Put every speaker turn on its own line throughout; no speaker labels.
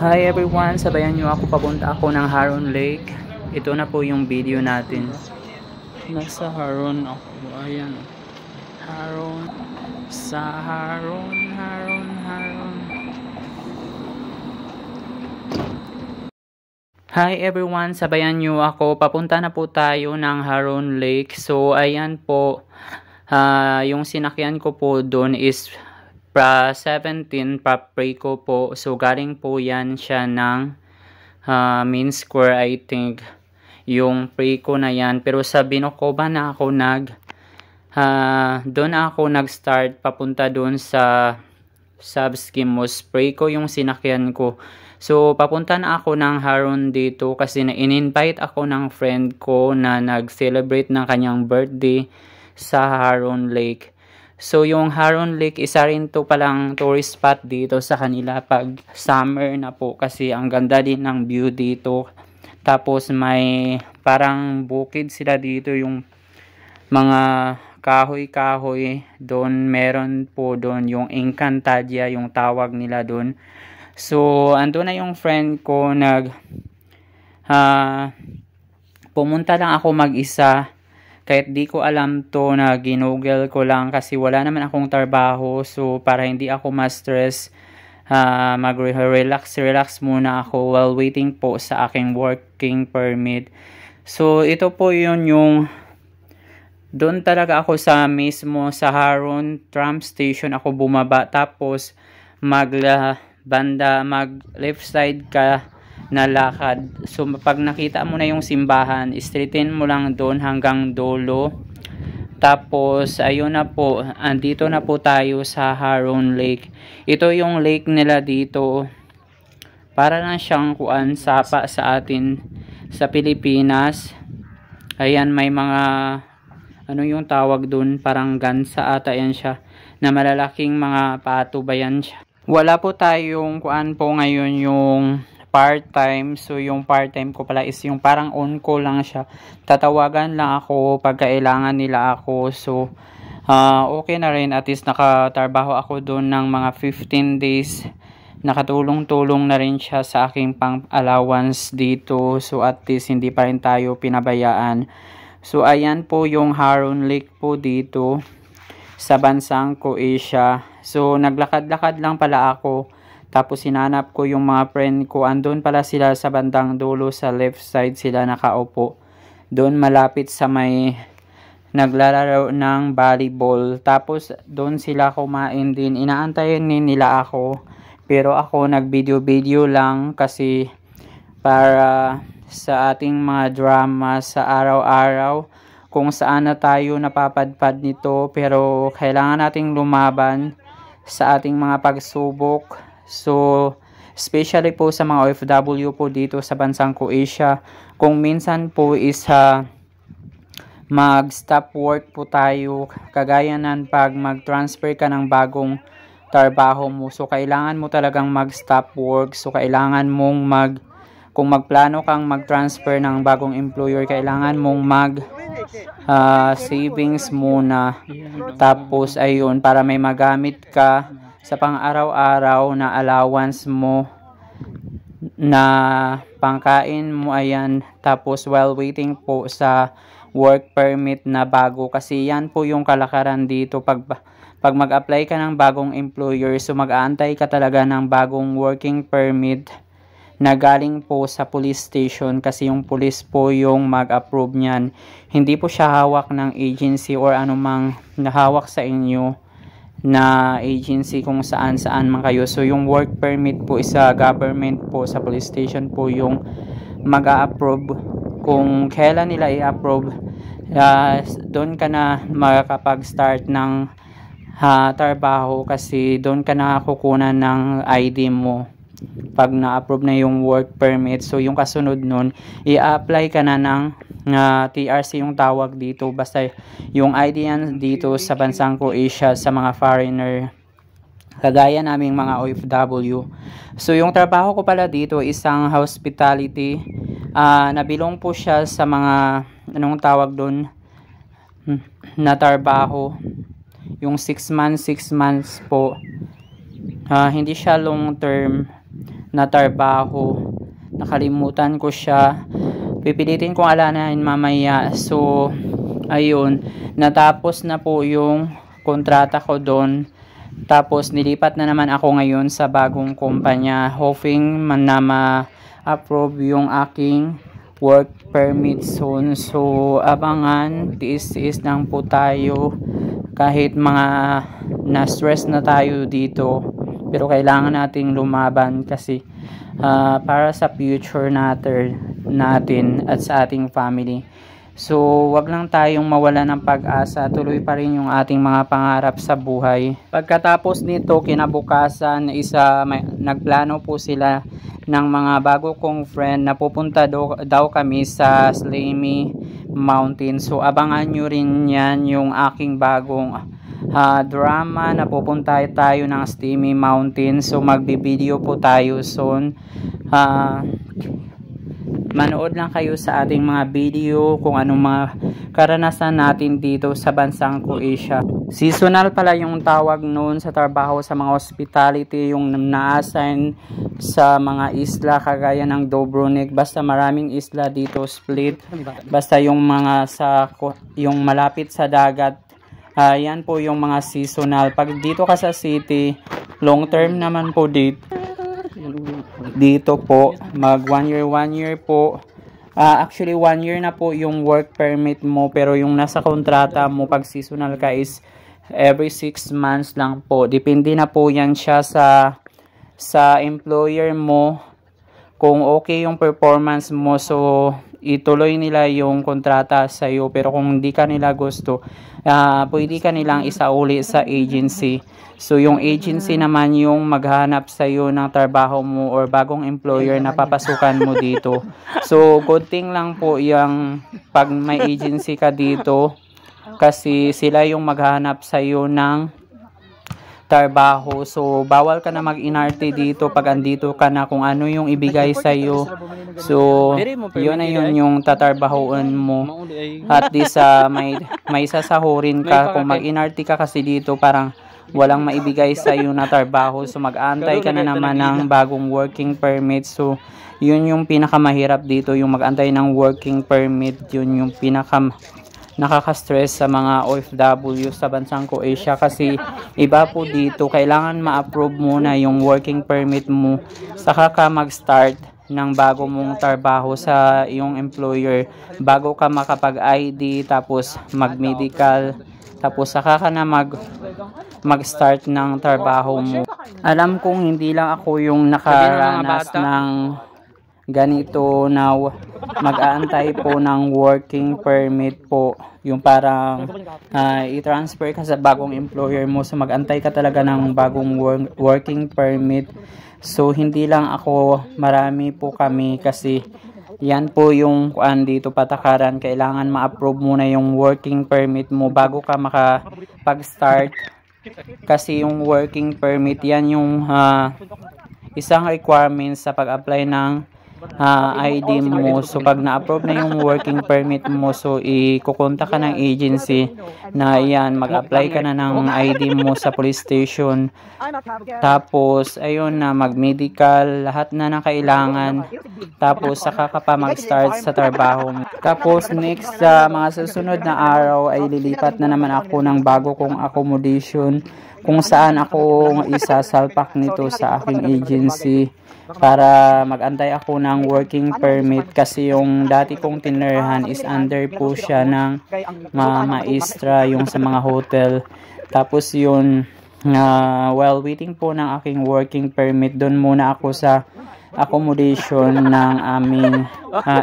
Hi everyone, sabayan nyo ako, papunta ako ng Haron Lake. Ito na po yung video natin. Nasa Haron ako, ayan. Haron, sa Haron. Hi everyone, sabayan nyo ako, papunta na po tayo ng Haron Lake. So ayan po, yung sinakyan ko po doon is 17 Preco po. So galing po yan siya ng Main Square, I think, yung Preco na yan. Pero sa Binocoba na ako doon ako nag-start papunta doon sa Subskimos. Preco yung sinakyan ko. So papunta na ako ng Haron dito kasi in-invite ako ng friend ko na nag-celebrate ng kanyang birthday sa Haron Lake. So yung Haron Lake, isa rin to palang tourist spot dito sa kanila pag summer na po kasi ang ganda din ng view dito. Tapos may parang bukid sila dito, yung mga kahoy-kahoy doon, meron po doon yung Encantadia yung tawag nila doon. So ando na yung friend ko, pumunta lang ako mag-isa. Kahit di ko alam to, na ginugel ko lang kasi wala naman akong trabaho. So para hindi ako ma-stress, mag-relax muna ako while waiting po sa aking working permit. So ito po yun, yung doon talaga ako sa mismo sa Haron tram station ako bumaba. Tapos mag left side ka na lakad. So pag nakita mo na yung simbahan, straighten mo lang doon hanggang dulo. Tapos ayun na po, andito na po tayo sa Haron Lake. Ito yung lake nila dito. Para lang siyang sapa sa atin sa Pilipinas. Ayan, may mga ano yung tawag doon, parang gansa ata yan siya, na malalaking mga pato ba yan siya. Wala po tayong po ngayon yung part-time. So yung part-time ko pala is yung parang on-call lang siya. Tatawagan lang ako pag kailangan nila ako. So okay na rin, at least nakatrabaho ako doon ng mga 15 days. Nakatulong-tulong na rin siya sa aking pang-allowance dito. So at least hindi pa rin tayo pinabayaan. So ayan po yung Haron Lake po dito sa bansang Croatia. So naglakad-lakad lang pala ako. Tapos sinanap ko yung mga friend ko. Andun pala sila sa bandang dulo, sa left side sila nakaupo. Doon malapit sa may naglalaro ng volleyball. Tapos doon sila kumain din. Inaantayin nila ako. Pero ako nag-video lang kasi para sa ating mga drama sa araw-araw kung saan na tayo napapadpad nito. Pero kailangan nating lumaban sa ating mga pagsubok. So, especially po sa mga OFW po dito sa bansang Croatia, kung minsan po is mag-stop work po tayo, kagaya nan pag mag-transfer ka ng bagong trabaho mo. So, kailangan mo talagang mag-stop work. So, kailangan mong kung magplano kang mag-transfer ng bagong employer, kailangan mong savings muna. Tapos, ayun, para may magamit ka sa pang-araw-araw na allowance mo, na pangkain mo, ayan. Tapos while waiting po sa work permit na bago, kasi yan po yung kalakaran dito pag mag-apply ka ng bagong employer. So mag-aantay ka talaga ng bagong working permit na galing po sa police station, kasi yung police po yung mag-approve niyan. Hindi po siya hawak ng agency or anumang nahawak sa inyo na agency kung saan man kayo. So yung work permit po is government po, sa police station po yung mag-a-approve. Kung kailan nila i-approve, doon ka na makakapag-start ng trabaho, kasi doon ka na kukunan ng ID mo pag na-approve na yung work permit. So yung kasunod nun, i-apply ka na ng TRC yung tawag dito. Basta yung ID yan dito sa bansang Croatia sa mga foreigner, kagaya naming mga OFW. So yung trabaho ko pala dito, isang hospitality. Nabilong po siya sa mga anong tawag doon na trabaho. Yung 6 months po. Hindi siya long term na trabaho. Nakalimutan ko siya. Pipilitin kong alalahanin mamaya. So, ayun. Natapos na po yung kontrata ko doon. Tapos, nilipat na naman ako ngayon sa bagong kumpanya. Hoping na ma-approve yung aking work permit soon. So, abangan. Tiis-tiis lang po tayo. Kahit mga na-stress na tayo dito. Pero kailangan nating lumaban kasi para sa future natin at sa ating family. So, wag lang tayong mawala ng pag-asa. Tuloy pa rin yung ating mga pangarap sa buhay. Pagkatapos nito, kinabukasan, nagplano po sila ng mga bago kong friend na pupunta daw kami sa Slimy Mountain. So, abangan nyo rin yan yung aking bagong drama na pupunta tayo ng Slimy Mountain. So, magbibideo po tayo soon. Manood lang kayo sa ating mga video kung anong mga karanasan natin dito sa bansang Croatia. Seasonal pala yung tawag noon sa trabaho sa mga hospitality, yung na-assign sa mga isla kagaya ng Dubrovnik. Basta maraming isla dito, Split. Basta yung mga yung malapit sa dagat, yan po yung mga seasonal. Pag dito ka sa city, long term naman po dito po, mag 1 year po. Actually 1 year na po yung work permit mo, pero yung nasa kontrata mo pag seasonal ka is every 6 months lang po. Depende na po yan siya sa employer mo. Kung okay yung performance mo, so ituloy nila yung kontrata sa iyo. Pero kung hindi ka nila gusto, pwede ka nilang isauli sa agency. So, yung agency naman yung maghanap sa iyo ng trabaho mo or bagong employer na papasukan mo dito. So, good thing lang po yung pag may agency ka dito kasi sila yung maghanap sa iyo ng trabaho. So, bawal ka na mag-inarte dito pag andito ka na kung ano yung ibigay sa iyo. So, yun na yun yung tatarbahoan mo. At least may sasahurin ka. Kung mag-inarte ka kasi dito, parang walang maibigay sa iyo na trabaho. So, mag-aantay ka na naman ng bagong working permit. So, yun yung pinakamahirap dito, yung mag-antay ng working permit. Yun yung nakaka-stress sa mga OFW sa bansang Croatia kasi iba po dito, kailangan ma-approve muna yung working permit mo saka ka mag-start ng bago mong trabaho sa iyong employer bago ka makapag-ID, tapos mag-medical, tapos saka ka na mag-start ng trabaho mo. Alam kong hindi lang ako yung nakaranas ng ganito na mag-aantay po ng working permit po. Yung parang i-transfer ka sa bagong employer mo. So mag-antay ka talaga ng bagong working permit. So hindi lang ako, marami po kami kasi yan po yung dito patakaran. Kailangan ma-approve muna yung working permit mo bago ka makapag-start. Kasi yung working permit, yan yung isang requirements sa pag-apply ng ID mo. So pag na-approve na yung working permit mo, so ikukontak ka ng agency na yan, mag-apply ka na ng ID mo sa police station. Tapos ayun na, mag-medical, lahat na ng kailangan. Tapos saka ka pa mag-start sa trabaho mo. Tapos next sa mga susunod na araw ay lilipat na naman ako ng bago kong accommodation kung saan ako isasalpak nito sa aking agency para mag-antay ako ng working permit kasi yung dati kong tinirahan is under po siya ng maestra, yung sa mga hotel. Tapos yun, while waiting po ng aking working permit, doon muna ako sa accommodation ng aming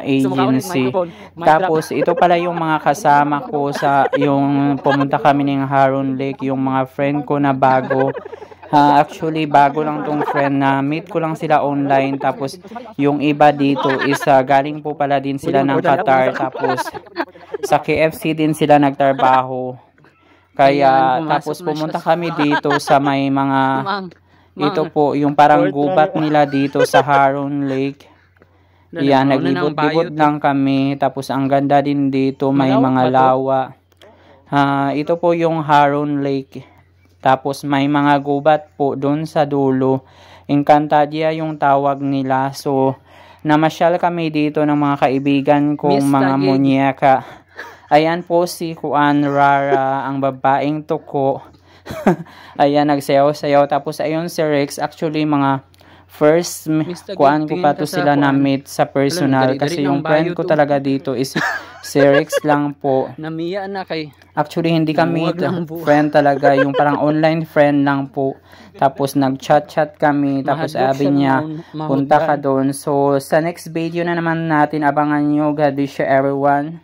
agency. Tapos ito pala yung mga kasama ko sa yung pumunta kami ng Haron Lake, yung mga friend ko na bago. Actually, bago lang tong friend na meet ko lang sila online. Tapos, yung iba dito is galing po pala din sila ng Qatar. Tapos, sa KFC din sila nagtrabaho. Kaya, tapos pumunta kami dito sa may mga, ito po, yung parang gubat nila dito sa Haron Lake. Yan, naglibot-libot lang kami. Tapos, ang ganda din dito, may mga lawa. Ito po yung Haron Lake. Tapos may mga gubat po doon sa dulo. Encantadia yung tawag nila. So, namasyal kami dito ng mga kaibigan kong mga munyeka. Ayan po si Juan Rara, ang babaeng tuko. Ayan, nagsayaw-sayaw. Tapos ayun si Rex. Actually, mga first kuan ko pa to sila na meet sa personal. Kasi yung friend ko talaga dito is si Rex lang po.
Namiya na kay.
Actually, hindi kami friend talaga. Yung parang online friend lang po. Tapos nag-chat-chat kami. Tapos sabi niya, punta ka doon. So, sa next video na naman natin, abangan nyo. God bless you everyone.